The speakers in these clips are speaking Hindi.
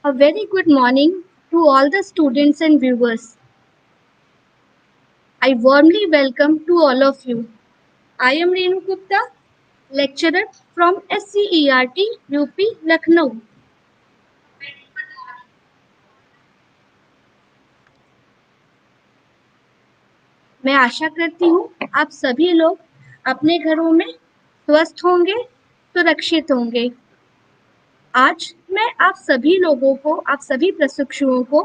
A very good morning to all the students and viewers. I warmly welcome to all of you. I am Renu Gupta, lecturer from SCERT UP Lucknow. मैं आशा करती हूँ आप सभी लोग अपने घरों में स्वस्थ होंगे, सुरक्षित होंगे। आज मैं आप सभी प्रशिक्षुओं को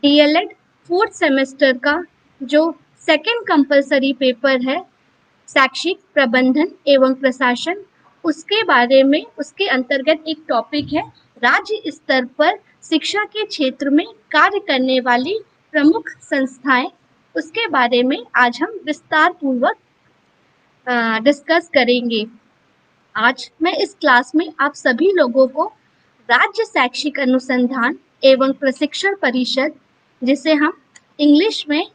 डीएलएड फोर्थ सेमेस्टर का जो सेकेंड कंपलसरी पेपर है शैक्षिक प्रबंधन एवं प्रशासन उसके बारे में उसके अंतर्गत एक टॉपिक है राज्य स्तर पर शिक्षा के क्षेत्र में कार्य करने वाली प्रमुख संस्थाएं उसके बारे में आज हम विस्तार पूर्वक डिस्कस करेंगे। आज मैं इस क्लास में आप सभी लोगों को राज्य शैक्षिक अनुसंधान एवं प्रशिक्षण परिषद जिसे हम इंग्लिश में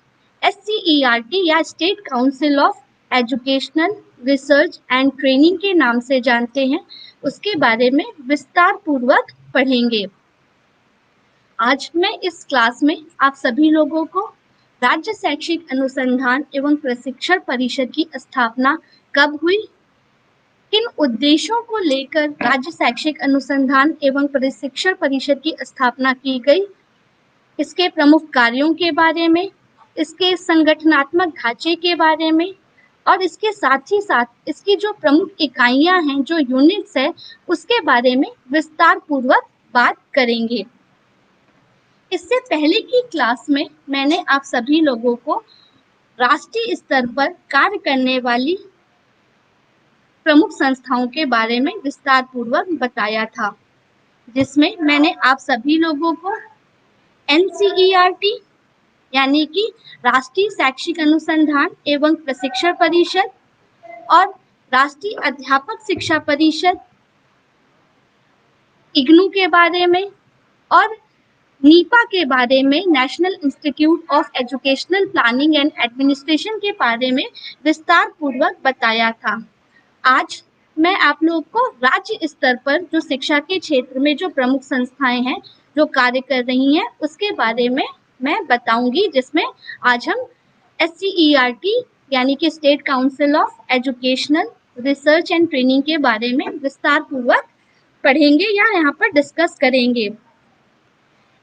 SCERT या state council of educational research and training के नाम से जानते हैं उसके बारे में विस्तार पूर्वक पढ़ेंगे। आज मैं इस क्लास में आप सभी लोगों को राज्य शैक्षिक अनुसंधान एवं प्रशिक्षण परिषद की स्थापना कब हुई, किन उद्देश्यों को लेकर राज्य शैक्षिक अनुसंधान एवं प्रशिक्षण परिषद की स्थापना की गई, इसके प्रमुख कार्यों के बारे में, इसके संगठनात्मक ढांचे के बारे में और इसके साथ ही साथ इसकी जो प्रमुख इकाइयां हैं, जो यूनिट्स है, उसके बारे में विस्तार पूर्वक बात करेंगे। इससे पहले की क्लास में मैंने आप सभी लोगों को राष्ट्रीय स्तर पर कार्य करने वाली प्रमुख संस्थाओं के बारे में विस्तार पूर्वक बताया था, जिसमें मैंने आप सभी लोगों को NCERT यानी कि राष्ट्रीय शैक्षिक अनुसंधान एवं प्रशिक्षण परिषद और राष्ट्रीय अध्यापक शिक्षा परिषद इग्नू के बारे में और नीपा के बारे में, national institute of educational planning and administration के बारे में विस्तार पूर्वक बताया था। आज मैं आप लोग को राज्य स्तर पर जो शिक्षा के क्षेत्र में जो प्रमुख संस्थाएं हैं जो कार्य कर रही हैं उसके बारे में मैं बताऊंगी, जिसमें आज हम SCERT यानी कि state council of educational research and training के बारे में विस्तार पूर्वक पढ़ेंगे या यहाँ पर डिस्कस करेंगे।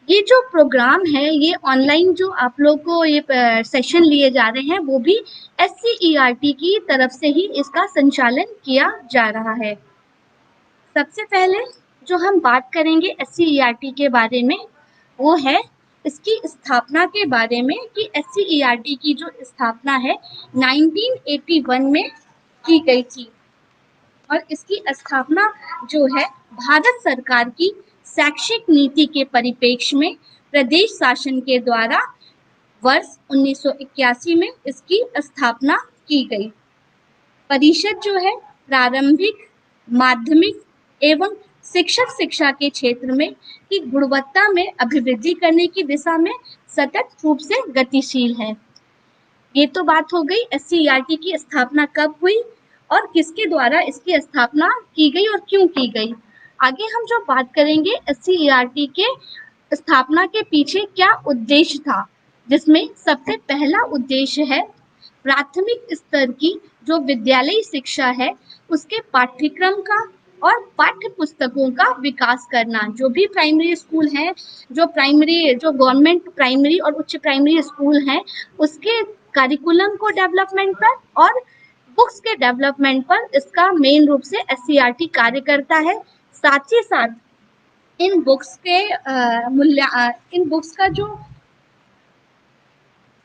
ये जो प्रोग्राम है, ये ऑनलाइन जो आप लोग को ये सेशन लिए जा रहे हैं वो भी SCERT की तरफ से ही इसका संचालन किया जा रहा है। सबसे पहले जो हम बात करेंगे SCERT के बारे में वो है इसकी स्थापना के बारे में कि SCERT की जो स्थापना है 1981 में की गई थी और इसकी स्थापना जो है भारत सरकार की शैक्षिक नीति के परिप्रेक्ष्य में प्रदेश शासन के द्वारा वर्ष 1981 में इसकी स्थापना की गई। परिषद जो है प्रारंभिक, माध्यमिक एवं शिक्षक शिक्षा के क्षेत्र में की गुणवत्ता में अभिवृद्धि करने की दिशा में सतत रूप से गतिशील है। ये तो बात हो गई SCERT की स्थापना कब हुई और किसके द्वारा इसकी स्थापना की गई और क्यों की गई। आगे हम जो बात करेंगे SCERT के स्थापना के पीछे क्या उद्देश्य था, जिसमें सबसे पहला उद्देश्य है प्राथमिक स्तर की जो विद्यालयी शिक्षा है उसके पाठ्यक्रम का और पाठ्य पुस्तकों का विकास करना। जो भी प्राइमरी स्कूल हैं, जो गवर्नमेंट प्राइमरी और उच्च प्राइमरी स्कूल हैं, उसके करिकुलम को डेवलपमेंट पर और बुक्स के डेवलपमेंट पर इसका मेन रूप से SCERT कार्य करता है। साथ ही साथ इन बुक्स का जो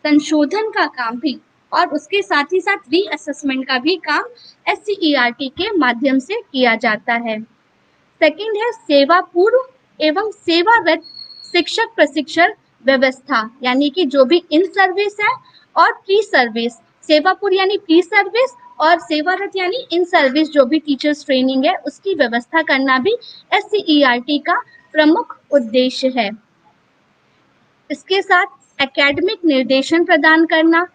संशोधन का काम भी और उसके साथ ही साथ रीअसेसमेंट का भी काम SCERT के माध्यम से किया जाता है। सेकंड है सेवा पूर्व एवं सेवारत शिक्षक प्रशिक्षण व्यवस्था, यानी कि जो भी इन सर्विस है और प्री सर्विस, सेवा पूर्व यानी प्री सर्विस और सेवारत यानी इन सर्विस जो भी टीचर्स ट्रेनिंग है उसकी व्यवस्था करना भी SCERT का प्रमुख उद्देश्य है। इसके साथ एकेडमिक निर्देशन प्रदान करना,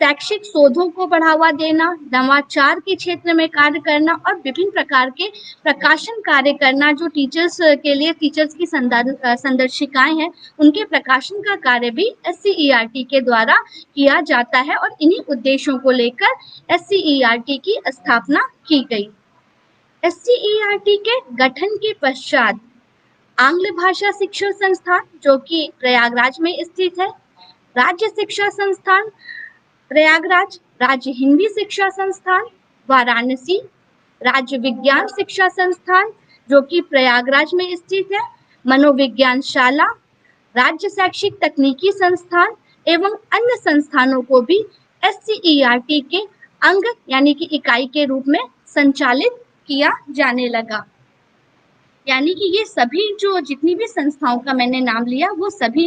शैक्षिक शोधों को बढ़ावा देना, नवाचार के क्षेत्र में कार्य करना और विभिन्न प्रकार के प्रकाशन कार्य करना। जो टीचर्स के लिए टीचर्स की संदर्शिकाएं हैं, उनके प्रकाशन का कार्य भी SCERT के द्वारा किया जाता है और इन्हीं उद्देश्यों को लेकर SCERT की स्थापना की गई। SCERT के गठन के पश्चात आंग्ल भाषा शिक्षा संस्थान, जो कि प्रयागराज में स्थित है, राज्य शिक्षा संस्थान प्रयागराज, राज्य हिंदी शिक्षा संस्थान वाराणसी, राज्य विज्ञान शिक्षा संस्थान जो कि प्रयागराज में स्थित है, मनोविज्ञान शाला, राज्य शैक्षिक तकनीकी संस्थान एवं अन्य संस्थानों को भी SCERT के अंग यानी कि इकाई के रूप में संचालित किया जाने लगा। यानी कि ये सभी जो जितनी भी संस्थाओं का मैंने नाम लिया, वो सभी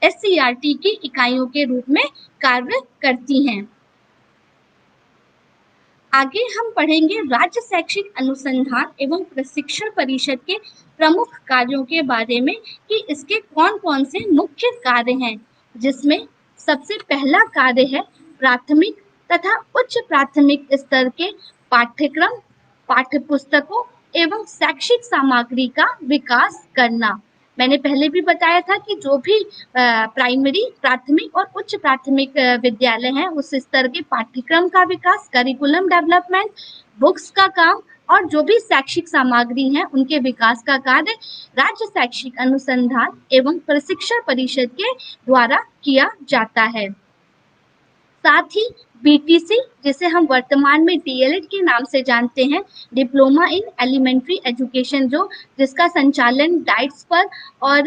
SCERT की इकाइयों के रूप में कार्य करती हैं। आगे हम पढ़ेंगे राज्य शैक्षिक अनुसंधान एवं प्रशिक्षण परिषद के प्रमुख कार्यों के बारे में कि इसके कौन-कौन से मुख्य कार्य हैं, जिसमें सबसे पहला कार्य है प्राथमिक तथा उच्च प्राथमिक स्तर के पाठ्यक्रम, पाठ्यपुस्तकों एवं शैक्षिक सामग्री का विकास करना। मैंने पहले भी बताया था कि जो भी प्राइमरी, प्राथमिक और उच्च प्राथमिक विद्यालय हैं, उस स्तर के पाठ्यक्रम का विकास, करिकुलम डेवलपमेंट, बुक्स का काम और जो भी शैक्षिक सामग्री हैं, उनके विकास का कार्य राज्य शैक्षिक अनुसंधान एवं प्रशिक्षण परिषद के द्वारा किया जाता है। साथ ही BTC, जिसे हम वर्तमान में DLED के नाम से जानते हैं, डिप्लोमा इन एलिमेंट्री एजुकेशन, जिसका संचालन डाइट्स पर और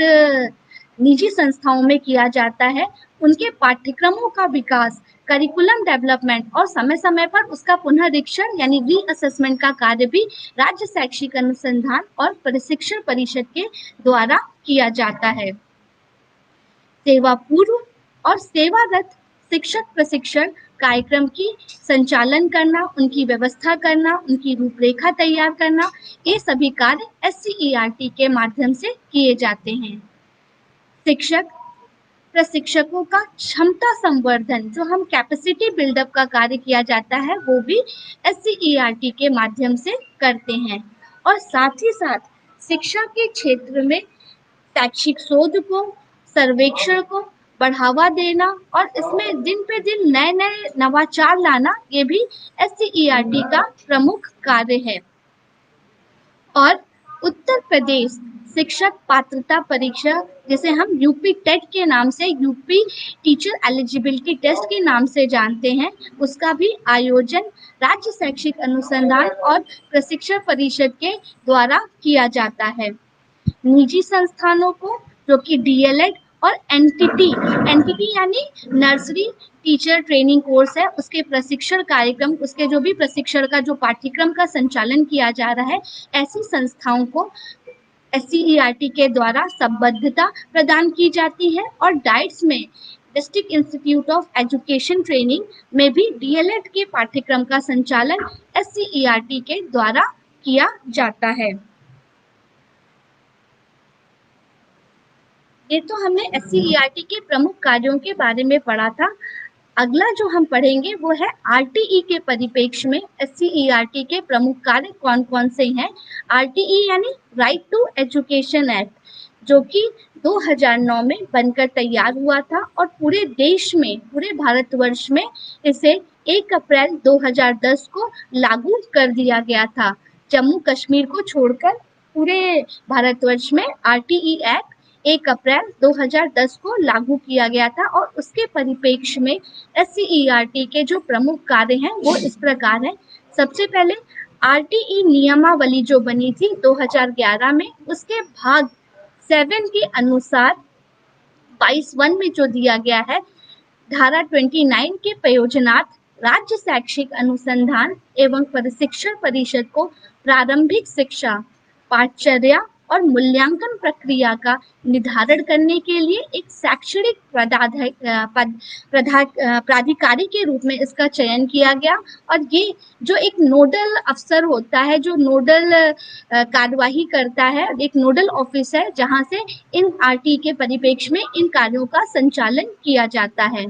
निजी संस्थाओं में किया जाता है, उनके पाठ्यक्रमों का विकास, करिकुलम डेवलपमेंट और समय समय पर उसका पुनरीक्षण यानी रीअसेसमेंट का कार्य भी राज्य शैक्षिक अनुसंधान और प्रशिक्षण परिषद के द्वारा किया जाता है। सेवा पूर्व और सेवारत शिक्षक प्रशिक्षण कार्यक्रम की संचालन करना, उनकी व्यवस्था करना, उनकी रूपरेखा तैयार करना, ये सभी कार्य SCERT के माध्यम से किए जाते हैं। शिक्षक प्रशिक्षकों का क्षमता संवर्धन, जो हम कैपेसिटी बिल्डअप का कार्य किया जाता है, वो भी SCERT के माध्यम से करते हैं। और साथ ही साथ शिक्षा के क्षेत्र में शैक्षिक शोध को, सर्वेक्षण को बढ़ावा देना और इसमें दिन पे दिन नए नए नवाचार लाना, ये भी SCERT का प्रमुख कार्य है। और उत्तर प्रदेश शिक्षक पात्रता परीक्षा, जिसे हम यूपी टेट के नाम से, यूपी टीचर एलिजिबिलिटी टेस्ट के नाम से जानते हैं, उसका भी आयोजन राज्य शैक्षिक अनुसंधान और प्रशिक्षण परिषद के द्वारा किया जाता है। निजी संस्थानों को, जो कि DLED और एनटीटी यानी नर्सरी टीचर ट्रेनिंग कोर्स है, उसके प्रशिक्षण कार्यक्रम, उसके जो भी प्रशिक्षण का जो पाठ्यक्रम का संचालन किया जा रहा है, ऐसी संस्थाओं को SCERT के द्वारा संबद्धता प्रदान की जाती है। और डाइट्स में district institute of education training में भी DLED के पाठ्यक्रम का संचालन SCERT के द्वारा किया जाता है। ये तो हमने SCERT के प्रमुख कार्यों के बारे में पढ़ा था। अगला जो हम पढ़ेंगे वो है RTE के परिप्रेक्ष्य में SCERT के प्रमुख कार्य कौन कौन से हैं। RTE यानी राइट टू एजुकेशन एक्ट, जो कि 2009 में बनकर तैयार हुआ था और पूरे देश में, पूरे भारतवर्ष में इसे 1 अप्रैल 2010 को लागू कर दिया गया था। जम्मू कश्मीर को छोड़कर पूरे भारतवर्ष में RTE एक्ट 1 अप्रैल 2010 को लागू किया गया था। और उसके परिप्रेक्ष्य में SCERT के जो प्रमुख कार्य हैं वो इस प्रकार हैं। सबसे पहले RTE नियमावली जो बनी थी 2011 में, उसके भाग 7 के अनुसार 22(1) में जो दिया गया है, धारा 29 के प्रयोजनार्थ राज्य शैक्षिक अनुसंधान एवं प्रशिक्षण परिषद को प्रारंभिक शिक्षा, पाठचर्या और मूल्यांकन प्रक्रिया का निर्धारण करने के लिए एक शैक्षणिक प्राधिकारी के रूप में इसका चयन किया गया। और ये जो एक नोडल अफसर होता है, जो नोडल कार्यवाही करता है, एक नोडल ऑफिस है जहां से इन RTE के परिप्रेक्ष्य में इन कार्यों का संचालन किया जाता है।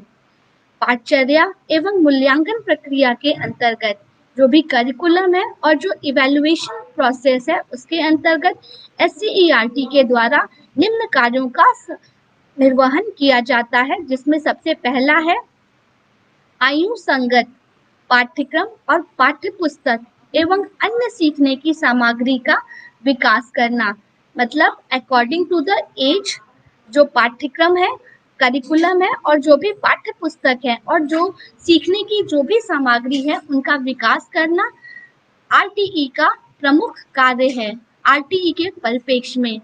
पाठचर्या एवं मूल्यांकन प्रक्रिया के अंतर्गत जो भी करिकुलम है और जो इवैल्यूएशन प्रोसेस है उसके अंतर्गत SCERT के द्वारा निम्न कार्यों का निर्वहन किया जाता है, जिसमें सबसे पहला है आयु संगत पाठ्यक्रम और पाठ्य पुस्तक एवं अन्य सीखने की सामग्री का विकास करना। मतलब अकॉर्डिंग टू द एज जो पाठ्यक्रम है, करिकुलम है और जो भी पाठ्य पुस्तक है और जो सीखने की जो भी सामग्री है उनका विकास करना RTE का प्रमुख कार्य है। RTE के परिप्रेक्ष्य में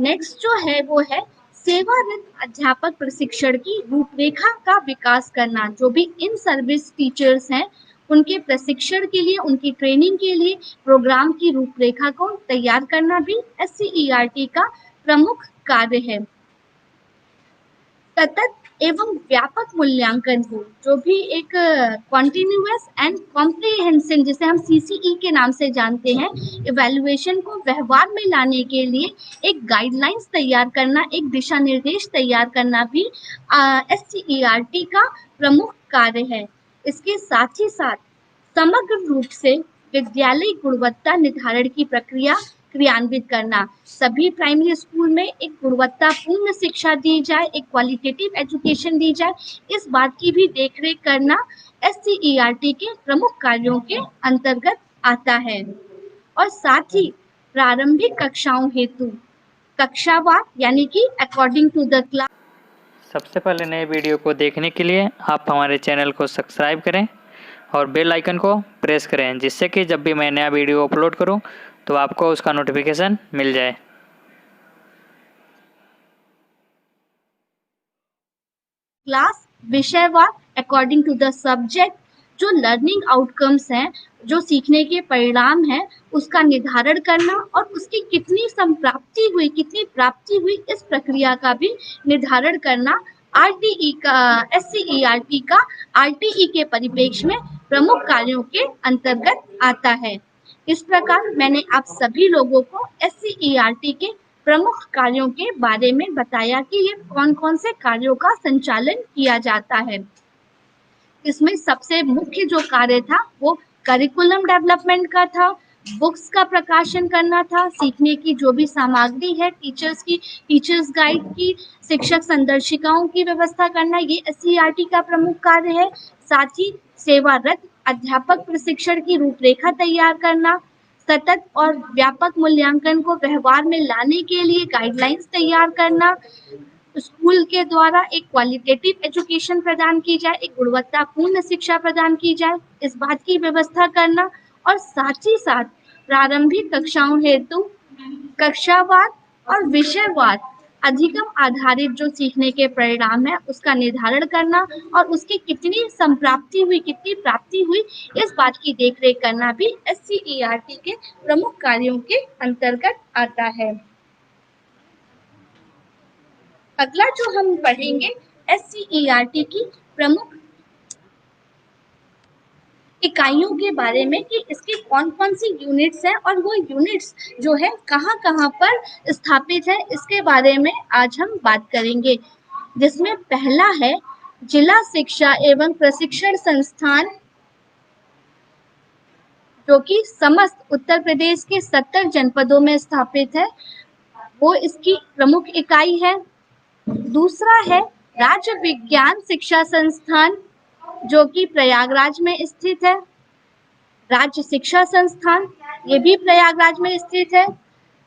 नेक्स्ट जो है वो है सेवारत अध्यापक प्रशिक्षण की रूपरेखा का विकास करना। जो भी इन सर्विस टीचर्स हैं उनके प्रशिक्षण के लिए, उनकी ट्रेनिंग के लिए प्रोग्राम की रूपरेखा को तैयार करना भी SCERT का प्रमुख कार्य है। सतत एवं व्यापक मूल्यांकन हो, जो भी एक कॉन्टिन्यूअस एंड कॉम्प्रिहेंसिव जिसे हम CCE के नाम से जानते हैं, इवैल्यूएशन को व्यवहार में लाने के लिए एक गाइडलाइंस तैयार करना, एक दिशा निर्देश तैयार करना भी SCERT का प्रमुख कार्य है। इसके साथ ही साथ समग्र रूप से विद्यालय गुणवत्ता निर्धारण की प्रक्रिया क्रियान्वित करना। सभी प्राइमरी स्कूल में एक गुणवत्तापूर्ण शिक्षा दी जाए, एक क्वालिटेटिव एजुकेशन दी जाए, इस बात की भी देखरेख करना SCERT के प्रमुख कार्यों के अंतर्गत आता है। और साथ ही प्रारंभिक कक्षाओं हेतु कक्षावार यानी कि अकॉर्डिंग टू द क्लास। सबसे पहले नए वीडियो को देखने के लिए आप हमारे चैनल को सब्सक्राइब करें और बेल आइकन को प्रेस करें, जिससे कि जब भी मैं नया वीडियो अपलोड करूं तो आपको उसका नोटिफिकेशन मिल जाए। क्लास विषयवार अकॉर्डिंग टू द सब्जेक्ट जो लर्निंग आउटकम्स हैं, जो सीखने के परिणाम हैं, उसका निर्धारण करना और उसकी कितनी संप्राप्ति हुई, कितनी प्राप्ति हुई, इस प्रक्रिया का भी निर्धारण करना RTE का SCERT का RTE के परिप्रेक्ष्य में प्रमुख कार्यों के अंतर्गत आता है। इस प्रकार मैंने आप सभी लोगों को SCERT के प्रमुख कार्यों के बारे में बताया कि ये कौन-कौन से कार्यों का संचालन किया जाता है। इसमें सबसे मुख्य जो कार्य था वो करिकुलम डेवलपमेंट का था, बुक्स का प्रकाशन करना था, सीखने की जो भी सामग्री है, टीचर्स गाइड की, शिक्षक संदर्शिकाओं की व्यवस्था करना, ये SCERT का प्रमुख कार्य है। साथ ही सेवारत अध्यापक प्रशिक्षण की रूपरेखा तैयार करना, सतत और व्यापक मूल्यांकन को व्यवहार में लाने के लिए गाइडलाइंस तैयार करना, स्कूल के द्वारा एक क्वालिटेटिव एजुकेशन प्रदान की जाए, एक गुणवत्तापूर्ण शिक्षा प्रदान की जाए, इस बात की व्यवस्था करना और साथ ही साथ प्रारंभिक कक्षाओं हेतु कक्षावार और विषयवार अधिगम आधारित जो सीखने के परिणाम है उसका निर्धारण करना और उसकी कितनी संप्राप्ति हुई, कितनी प्राप्ति हुई, इस बात की देखरेख करना भी SCERT के प्रमुख कार्यों के अंतर्गत आता है। अगला जो हम पढ़ेंगे SCERT की प्रमुख इकाइयों के बारे में कि इसकी कौन-कौन सी यूनिट्स हैं और वो यूनिट्स जो है कहाँ-कहाँ पर स्थापित है, इसके बारे में आज हम बात करेंगे। जिसमें पहला है जिला शिक्षा एवं प्रशिक्षण संस्थान, जो कि समस्त उत्तर प्रदेश के 70 जनपदों में स्थापित है, वो इसकी प्रमुख इकाई है। दूसरा है राज्य विज्ञान शिक्षा संस्थान, जो कि प्रयागराज में स्थित है। राज्य शिक्षा संस्थान, ये भी प्रयागराज में स्थित है।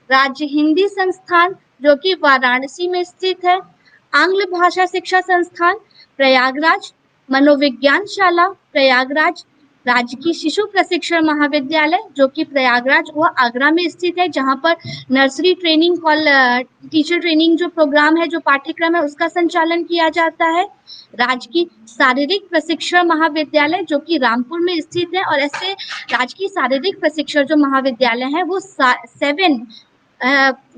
राज्य हिंदी संस्थान, जो कि वाराणसी में स्थित है। आंग्ल भाषा शिक्षा संस्थान प्रयागराज, मनोविज्ञान शाला प्रयागराज, राजकीय शिशु प्रशिक्षण महाविद्यालय जो कि प्रयागराज व आगरा में स्थित है, जहां पर नर्सरी ट्रेनिंग टीचर ट्रेनिंग जो प्रोग्राम है, जो पाठ्यक्रम है, उसका संचालन किया जाता है। राजकीय शारीरिक प्रशिक्षण महाविद्यालय जो कि रामपुर में स्थित है और ऐसे राजकीय शारीरिक प्रशिक्षण जो महाविद्यालय है वो 7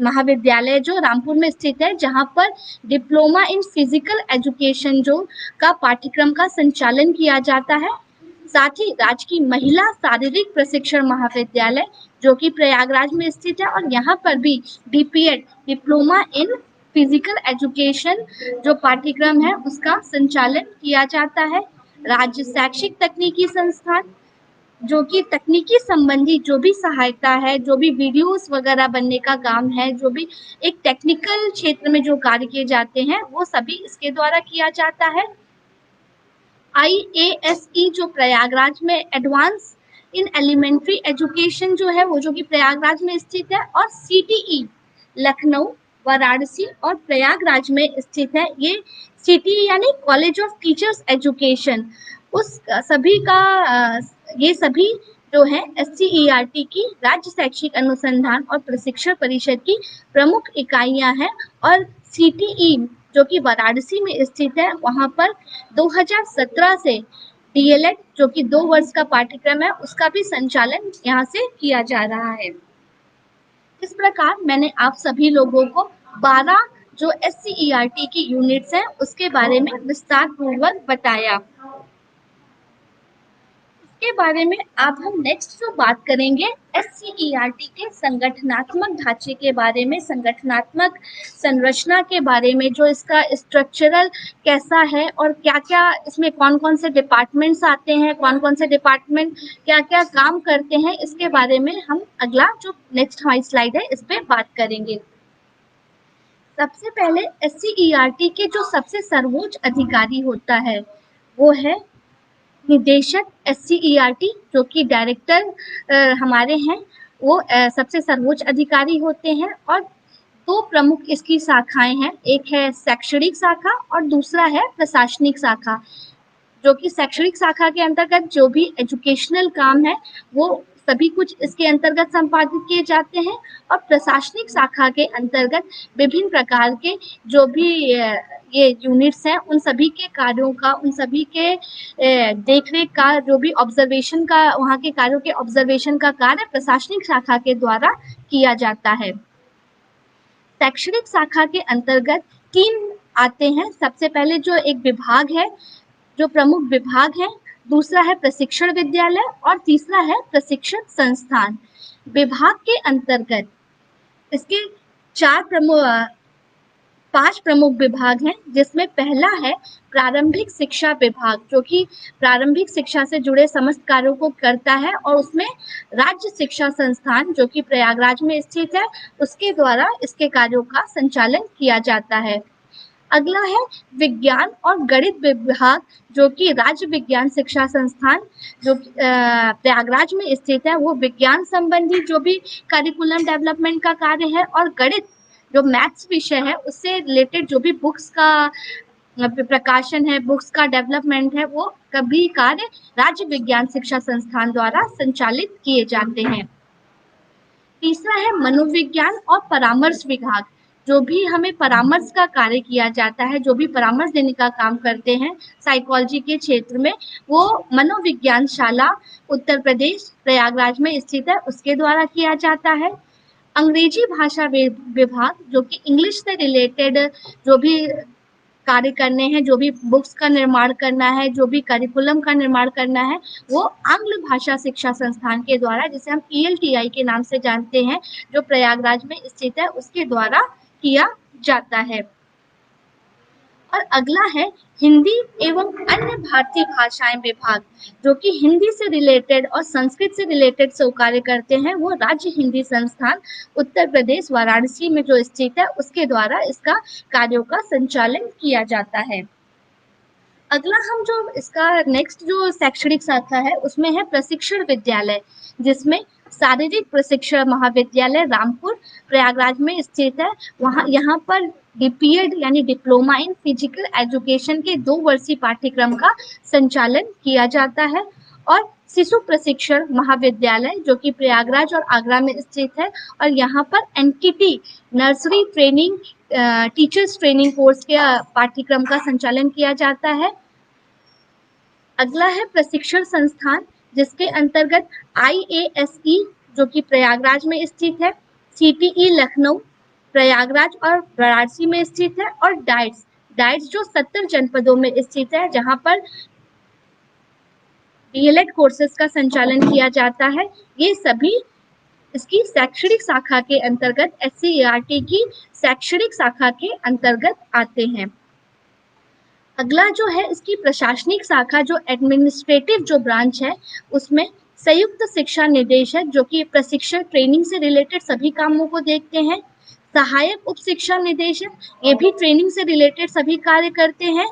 महाविद्यालय जो रामपुर में स्थित है, जहां पर डिप्लोमा इन फिजिकल एजुकेशन जो का पाठ्यक्रम का संचालन किया जाता है। साथ ही राजकीय महिला शारीरिक प्रशिक्षण महाविद्यालय जो कि प्रयागराज में स्थित है और यहाँ पर भी DPED diploma in physical education जो पाठ्यक्रम है उसका संचालन किया जाता है। राज्य शैक्षिक तकनीकी संस्थान जो कि तकनीकी संबंधी जो भी सहायता है, जो भी वीडियोस वगैरह बनने का काम है, जो भी एक टेक्निकल क्षेत्र में जो कार्य किए जाते हैं वो सभी इसके द्वारा किया जाता है। IASE जो प्रयागराज में एडवांस इन एलिमेंट्री एजुकेशन जो है वो जो कि प्रयागराज में स्थित है, और CTE लखनऊ, वाराणसी और प्रयागराज में स्थित है। ये CTE यानी कॉलेज ऑफ टीचर्स एजुकेशन उस सभी का ये सभी जो है SCERT की राज्य शैक्षिक अनुसंधान और प्रशिक्षण परिषद की प्रमुख इकाइयां हैं। और CTE जो कि वाराणसी में स्थित है वहां पर 2017 से DLED जो कि 2 वर्ष का पाठ्यक्रम है उसका भी संचालन यहाँ से किया जा रहा है। इस प्रकार मैंने आप सभी लोगों को 12 जो SCERT की यूनिट्स हैं उसके बारे में विस्तार पूर्वक बताया। इसके बारे में अब हम नेक्स्ट जो बात करेंगे SCERT के संगठनात्मक ढांचे के बारे में, संगठनात्मक संरचना के बारे में, जो इसका स्ट्रक्चरल कैसा है और क्या-क्या इसमें कौन-कौन से डिपार्टमेंट्स आते हैं, कौन-कौन से डिपार्टमेंट क्या-क्या काम करते हैं, इसके बारे में हम अगला जो नेक्स्ट हमारी स्लाइड है इस पे बात करेंगे। सबसे पहले SCERT के जो सबसे सर्वोच्च अधिकारी होता है वो है निदेशक SCERT जो कि डायरेक्टर हमारे हैं, वो सबसे सर्वोच्च अधिकारी होते हैं। और 2 प्रमुख इसकी शाखाएं हैं, एक है शैक्षणिक शाखा और दूसरा है प्रशासनिक शाखा। जो कि शैक्षणिक शाखा के अंतर्गत जो भी एजुकेशनल काम है वो सभी कुछ इसके अंतर्गत संपादित किए जाते हैं, और प्रशासनिक शाखा के अंतर्गत विभिन्न प्रकार के जो भी ये यूनिट्स हैं उन सभी के कार्यों का, उन सभी के देखरेख का, जो भी ऑब्जर्वेशन का, वहाँ के कार्यों के ऑब्जर्वेशन का कार्य प्रशासनिक शाखा के द्वारा किया जाता है। शैक्षणिक शाखा के अंतर्गत 3 आते हैं। सबसे पहले जो एक विभाग है, जो प्रमुख विभाग है, दूसरा है प्रशिक्षण विद्यालय और तीसरा है प्रशिक्षण संस्थान। विभाग के अंतर्गत इसके 5 प्रमुख विभाग हैं, जिसमें पहला है प्रारंभिक शिक्षा विभाग जो कि प्रारंभिक शिक्षा से जुड़े समस्त कार्यों को करता है, और उसमें राज्य शिक्षा संस्थान जो कि प्रयागराज में स्थित है उसके द्वारा इसके कार्यों का संचालन किया जाता है। अगला है विज्ञान और गणित विभाग जो कि राज्य विज्ञान शिक्षा संस्थान जो प्रयागराज में स्थित है, वो विज्ञान संबंधी जो भी करिकुलम डेवलपमेंट का कार्य है, और गणित जो मैथ्स विषय है उससे रिलेटेड जो भी बुक्स का प्रकाशन है, बुक्स का डेवलपमेंट है, वो कभी कार्य राज्य विज्ञान शिक्षा संस्थान द्वारा संचालित किए जाते हैं। तीसरा है मनोविज्ञान और परामर्श विभाग, जो भी हमें परामर्श का कार्य किया जाता है, जो भी परामर्श देने का काम करते हैं साइकोलॉजी के क्षेत्र में, वो मनोविज्ञान शाला उत्तर प्रदेश प्रयागराज में स्थित है उसके द्वारा किया जाता है। अंग्रेजी भाषा विभाग जो कि इंग्लिश से रिलेटेड जो भी कार्य करने हैं, जो भी बुक्स का निर्माण करना है, जो भी करिकुलम का निर्माण करना है, वो आंग्ल भाषा शिक्षा संस्थान के द्वारा, जिसे हम ELTI के नाम से जानते हैं, जो प्रयागराज में स्थित है उसके द्वारा किया जाता है। और अगला है हिंदी एवं अन्य भारतीय भाषाएं विभाग, जो कि हिंदी से रिलेटेड और संस्कृत से रिलेटेड जो कार्य करते हैं, वो राज्य हिंदी संस्थान उत्तर प्रदेश वाराणसी में जो स्थित है उसके द्वारा इसका कार्यों का संचालन किया जाता है। अगला हम जो इसका नेक्स्ट जो शैक्षणिक शाखा है उसमें है प्रशिक्षण विद्यालय, जिसमें शारीरिक प्रशिक्षण महाविद्यालय रामपुर प्रयागराज में स्थित है। यहाँ पर DPED यानी डिप्लोमा इन फिजिकल एजुकेशन के 2 वर्षीय पाठ्यक्रम का संचालन किया जाता है। और शिशु प्रशिक्षण महाविद्यालय जो कि प्रयागराज और आगरा में स्थित है, और यहाँ पर NTT nursery training teachers training course के पाठ्यक्रम का संचालन किया जाता है। अगला है प्रशिक्षण संस्थान, जिसके अंतर्गत IASE जो कि प्रयागराज में स्थित है, CTE लखनऊ प्रयागराज और वाराणसी में स्थित है, और डाइट्स जो 70 जनपदों में स्थित है, जहां पर DLED कोर्सेज का संचालन किया जाता है। ये सभी इसकी शैक्षणिक शाखा के अंतर्गत, SCERT की शैक्षणिक शाखा के अंतर्गत आते हैं। अगला जो है इसकी प्रशासनिक शाखा, जो एडमिनिस्ट्रेटिव जो ब्रांच है, उसमें संयुक्त शिक्षा निदेशक, जो कि प्रशिक्षण ट्रेनिंग से रिलेटेड सभी कामों को देखते हैं। सहायक उप शिक्षा निदेशक, ये भी ट्रेनिंग से रिलेटेड सभी कार्य करते हैं।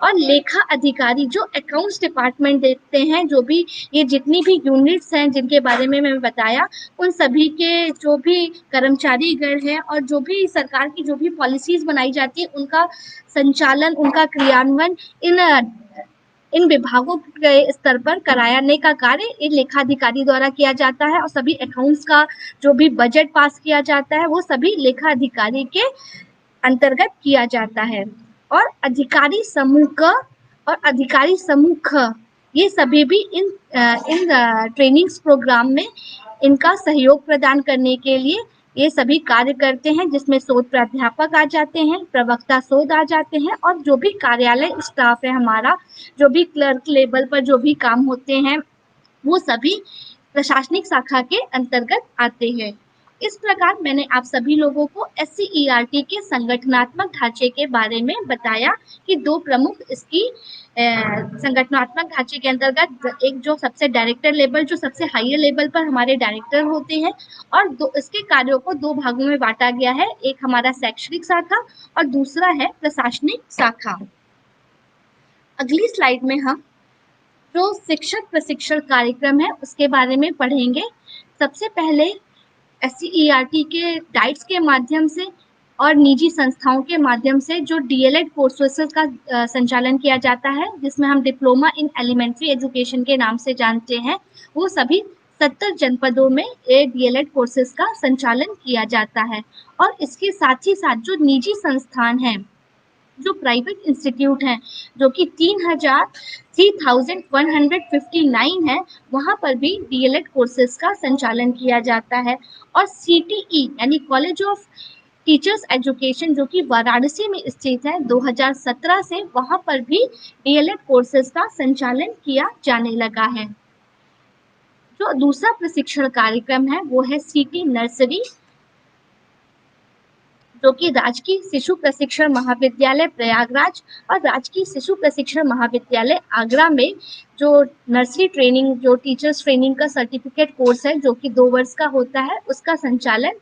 और लेखा अधिकारी, जो अकाउंट्स डिपार्टमेंट देखते हैं, जो भी ये जितनी भी यूनिट्स हैं जिनके बारे में मैं बताया, उन सभी के जो भी कर्मचारी गण हैं और जो भी सरकार की जो भी पॉलिसीज बनाई जाती है, उनका संचालन, उनका क्रियान्वयन इन विभागों के स्तर पर कराने का कार्य इन लेखाधिकारी द्वारा किया जाता है। और सभी अकाउंट्स का जो भी बजट पास किया जाता है, वो सभी लेखा अधिकारी के अंतर्गत किया जाता है। और अधिकारी समूह क और अधिकारी समूह ख, ये सभी भी इन ट्रेनिंग्स प्रोग्राम में इनका सहयोग प्रदान करने के लिए ये सभी कार्य करते हैं, जिसमें शोध प्राध्यापक आ जाते हैं, प्रवक्ता शोध आ जाते हैं, और जो भी कार्यालय स्टाफ है हमारा, जो भी क्लर्क लेवल पर जो भी काम होते हैं, वो सभी प्रशासनिक शाखा के अंतर्गत आते हैं। इस प्रकार मैंने आप सभी लोगों को SCERT के संगठनात्मक ढांचे के बारे में बताया कि दो प्रमुख इसकी संगठनात्मक ढांचे के अंतर्गत, एक जो सबसे डायरेक्टर लेवल, जो सबसे हाईयर लेवल पर हमारे डायरेक्टर होते हैं, और इसके कार्यों को दो भागों में बांटा गया है, एक हमारा शैक्षणिक शाखा और दूसरा है प्रशासनिक शाखा। अगली स्लाइड में हम जो शिक्षक प्रशिक्षण कार्यक्रम है उसके बारे में पढ़ेंगे। सबसे पहले SCERT के डाइट्स के माध्यम से और निजी संस्थाओं के माध्यम से जो DLED कोर्सेज का संचालन किया जाता है, जिसमें हम डिप्लोमा इन एलिमेंट्री एजुकेशन के नाम से जानते हैं, वो सभी 70 जनपदों में DLED कोर्सेज का संचालन किया जाता है। और इसके साथ ही साथ जो निजी संस्थान हैं, जो प्राइवेट इंस्टीट्यूट हैं, जो कि 3159 है, वहां पर भी DLED कोर्सेज का संचालन किया जाता है। और CTE यानी कॉलेज ऑफ टीचर्स एजुकेशन, जो कि वाराणसी में स्थित है, 2017 से वहां पर भी DLED कोर्सेज का संचालन किया जाने लगा है। जो दूसरा प्रशिक्षण कार्यक्रम है वो है CT नर्सरी, जो कि राजकीय शिशु प्रशिक्षण महाविद्यालय प्रयागराज और राजकीय शिशु प्रशिक्षण महाविद्यालय आगरा में जो नर्सरी ट्रेनिंग, जो टीचर्स ट्रेनिंग का सर्टिफिकेट कोर्स है, जो कि 2 वर्ष का होता है, उसका संचालन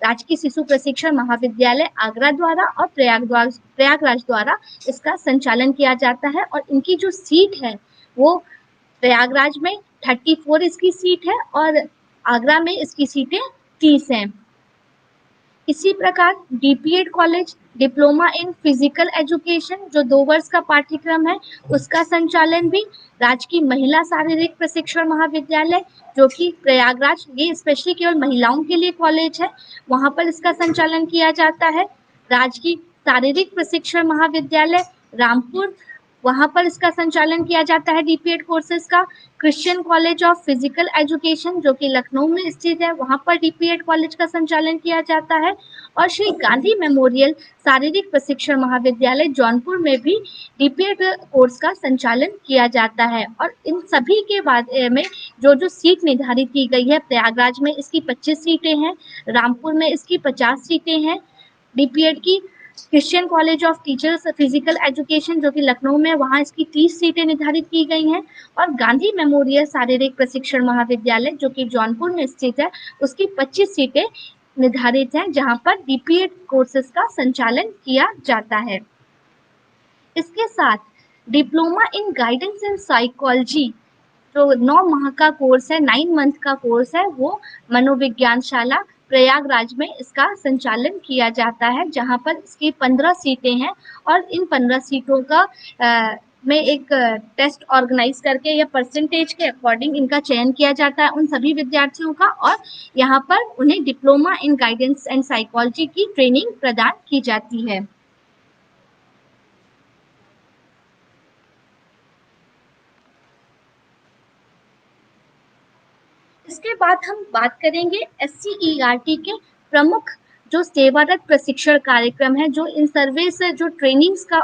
राजकीय शिशु प्रशिक्षण महाविद्यालय आगरा द्वारा और प्रयागराज द्वारा इसका संचालन किया जाता है। और इनकी जो सीट है वो प्रयागराज में 34 इसकी सीट है और आगरा में इसकी सीटें 30 हैं। इसी प्रकार DPED college, diploma in physical education, जो 2 वर्ष का पाठ्यक्रम है, उसका संचालन भी राजकीय महिला शारीरिक प्रशिक्षण महाविद्यालय, जो कि प्रयागराज, ये स्पेशली केवल महिलाओं के लिए कॉलेज है, वहां पर इसका संचालन किया जाता है। राजकीय शारीरिक प्रशिक्षण महाविद्यालय रामपुर, वहां पर इसका संचालन किया जाता है DPED कोर्सेज का। Christian college of physical education, जो कि लखनऊ में स्थित है, वहां पर DPED कॉलेज का संचालन किया जाता है। और श्री गांधी मेमोरियल शारीरिक प्रशिक्षण महाविद्यालय जौनपुर में भी DPED कोर्स का संचालन किया जाता है। और इन सभी के बाद में जो सीट निर्धारित की गई है, प्रयागराज में इसकी 25 सीटें हैं, रामपुर में इसकी 50 सीटें हैं DPED की। Christian college of teachers physical education, जो कि लखनऊ में, वहां इसकी 30 सीटें निर्धारित की गई हैं। और गांधी मेमोरियल शारीरिक प्रशिक्षण महाविद्यालय, जो कि जौनपुर में स्थित है, उसकी 25 सीटें निर्धारित हैं, जहां पर DPED कोर्सेज का संचालन किया जाता है। इसके साथ diploma in guidance and psychology, जो 9 माह का कोर्स है, 9 मंथ का कोर्स है, वो मनोविज्ञानशाला प्रयागराज में इसका संचालन किया जाता है, जहां पर इसकी 15 सीटें हैं। और इन 15 सीटों का में एक टेस्ट ऑर्गेनाइज करके या परसेंटेज के अकॉर्डिंग इनका चयन किया जाता है उन सभी विद्यार्थियों का, और यहाँ पर उन्हें diploma in guidance and psychology की ट्रेनिंग प्रदान की जाती है। इसके बाद हम बात करेंगे SCERT के प्रमुख जो सेवारत प्रशिक्षण कार्यक्रम है, जो इन सर्विस जो ट्रेनिंग्स का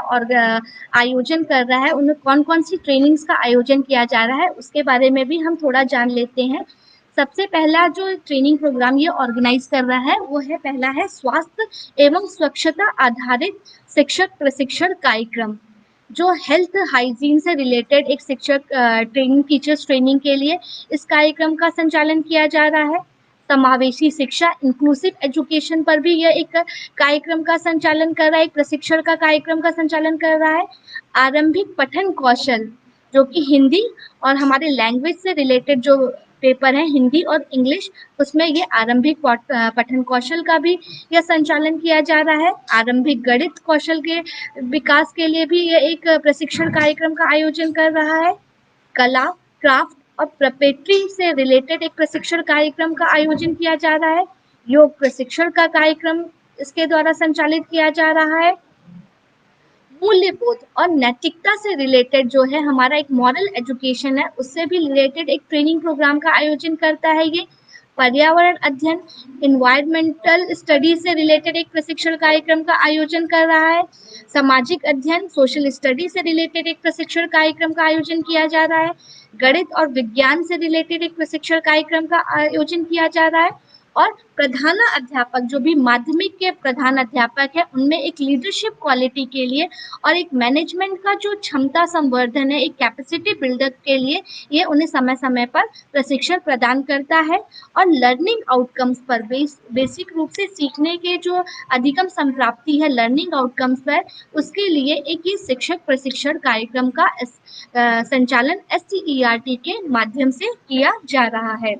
आयोजन कर रहा है, उनमें कौन कौन सी ट्रेनिंग्स का आयोजन किया जा रहा है, उसके बारे में भी हम थोड़ा जान लेते हैं। सबसे पहला जो ट्रेनिंग प्रोग्राम ये ऑर्गेनाइज कर रहा है वो है, पहला है स्वास्थ्य एवं स्वच्छता आधारित शिक्षक प्रशिक्षण कार्यक्रम, जो हेल्थ हाइजीन से रिलेटेड एक शिक्षक ट्रेनिंग, टीचर्स ट्रेनिंग के लिए इस कार्यक्रम का संचालन किया जा रहा है। समावेशी शिक्षा, इंक्लूसिव एजुकेशन पर भी यह एक कार्यक्रम का संचालन कर रहा है, एक प्रशिक्षण का कार्यक्रम का संचालन कर रहा है। आरंभिक पठन कौशल, जो कि हिंदी और हमारे लैंग्वेज से रिलेटेड जो पेपर है हिंदी और इंग्लिश, उसमें ये आरंभिक पठन कौशल का भी यह संचालन किया जा रहा है। आरंभिक गणित कौशल के विकास के लिए भी ये एक प्रशिक्षण कार्यक्रम का आयोजन कर रहा है। कला, क्राफ्ट और प्रपेट्री से रिलेटेड एक प्रशिक्षण कार्यक्रम का आयोजन किया जा रहा है। योग प्रशिक्षण का कार्यक्रम इसके द्वारा संचालित किया जा रहा है। मूल्यबोध और नैतिकता से रिलेटेड जो है हमारा एक मॉरल एजुकेशन है, उससे भी रिलेटेड एक ट्रेनिंग प्रोग्राम का आयोजन करता है ये। पर्यावरण अध्ययन, इन्वायरमेंटल स्टडी से रिलेटेड एक प्रशिक्षण कार्यक्रम का आयोजन कर रहा है। सामाजिक अध्ययन, सोशल स्टडी से रिलेटेड एक प्रशिक्षण कार्यक्रम का आयोजन किया जा रहा है। गणित और विज्ञान से रिलेटेड एक प्रशिक्षण कार्यक्रम का आयोजन किया जा रहा है। और प्रधानाध्यापक, जो भी माध्यमिक के प्रधानाध्यापक है, उनमें एक लीडरशिप क्वालिटी के लिए और एक मैनेजमेंट का जो क्षमता संवर्धन है, एक कैपेसिटी बिल्डअप के लिए ये उन्हें समय समय पर प्रशिक्षण प्रदान करता है। और लर्निंग आउटकम्स पर बेसिक रूप से सीखने के जो अधिगम संप्राप्ति है लर्निंग आउटकम्स पर, उसके लिए एक ये शिक्षक प्रशिक्षण कार्यक्रम का संचालन SCERT के माध्यम से किया जा रहा है।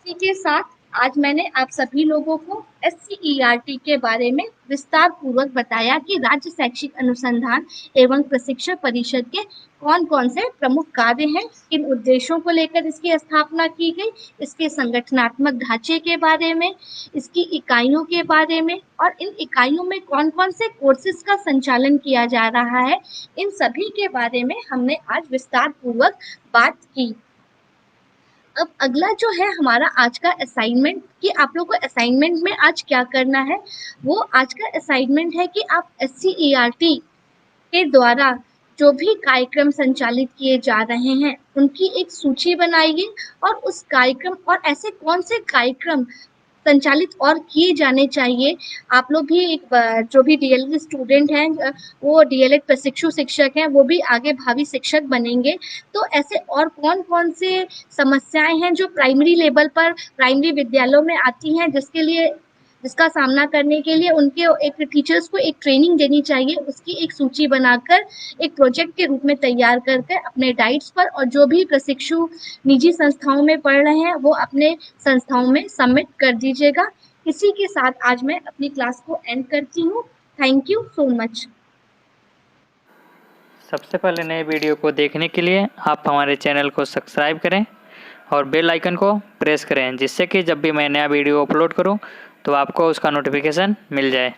इसी के साथ आज मैंने आप सभी लोगों को SCERT के बारे में विस्तार पूर्वक बताया कि राज्य शैक्षिक अनुसंधान एवं प्रशिक्षण परिषद के कौन-कौन से प्रमुख कार्य हैं, किन उद्देश्यों को लेकर इसकी स्थापना की गई, इसके संगठनात्मक ढांचे के बारे में, इसकी इकाइयों के बारे में और इन इकाइयों में कौन-कौन से कोर्सेज का संचालन किया जा रहा है, इन सभी के बारे में हमने आज विस्तार पूर्वक बात की। अब अगला जो है हमारा आज का असाइनमेंट, कि आप लोग को असाइनमेंट में आज क्या करना है, वो आज का असाइनमेंट है कि आप SCERT के द्वारा जो भी कार्यक्रम संचालित किए जा रहे हैं उनकी एक सूची बनाइए और उस कार्यक्रम और ऐसे कौन से कार्यक्रम संचालित और किए जाने चाहिए। आप लोग भी एक जो भी DLED स्टूडेंट हैं, वो DLED प्रशिक्षु शिक्षक हैं, वो भी आगे भावी शिक्षक बनेंगे। तो ऐसे और कौन-कौन से समस्याएं हैं जो प्राइमरी लेवल पर प्राइमरी विद्यालयों में आती हैं, जिसका सामना करने के लिए उनके एक टीचर्स को एक ट्रेनिंग देनी चाहिए, उसकी एक सूची बनाकर एक प्रोजेक्ट के रूप में तैयार करके अपने डाइट्स पर, और जो भी प्रशिक्षु निजी संस्थाओं में पढ़ रहे हैं वो अपने संस्थाओं में सबमिट कर दीजिएगा। इसी के साथ आज मैं अपनी क्लास को एंड करती हूँ। Thank you so much. सबसे पहले नए वीडियो को देखने के लिए आप हमारे चैनल को सब्सक्राइब करें और बेल आइकन को प्रेस करें, जिससे कि जब भी मैं नया वीडियो अपलोड करूं तो आपको उसका नोटिफिकेशन मिल जाए।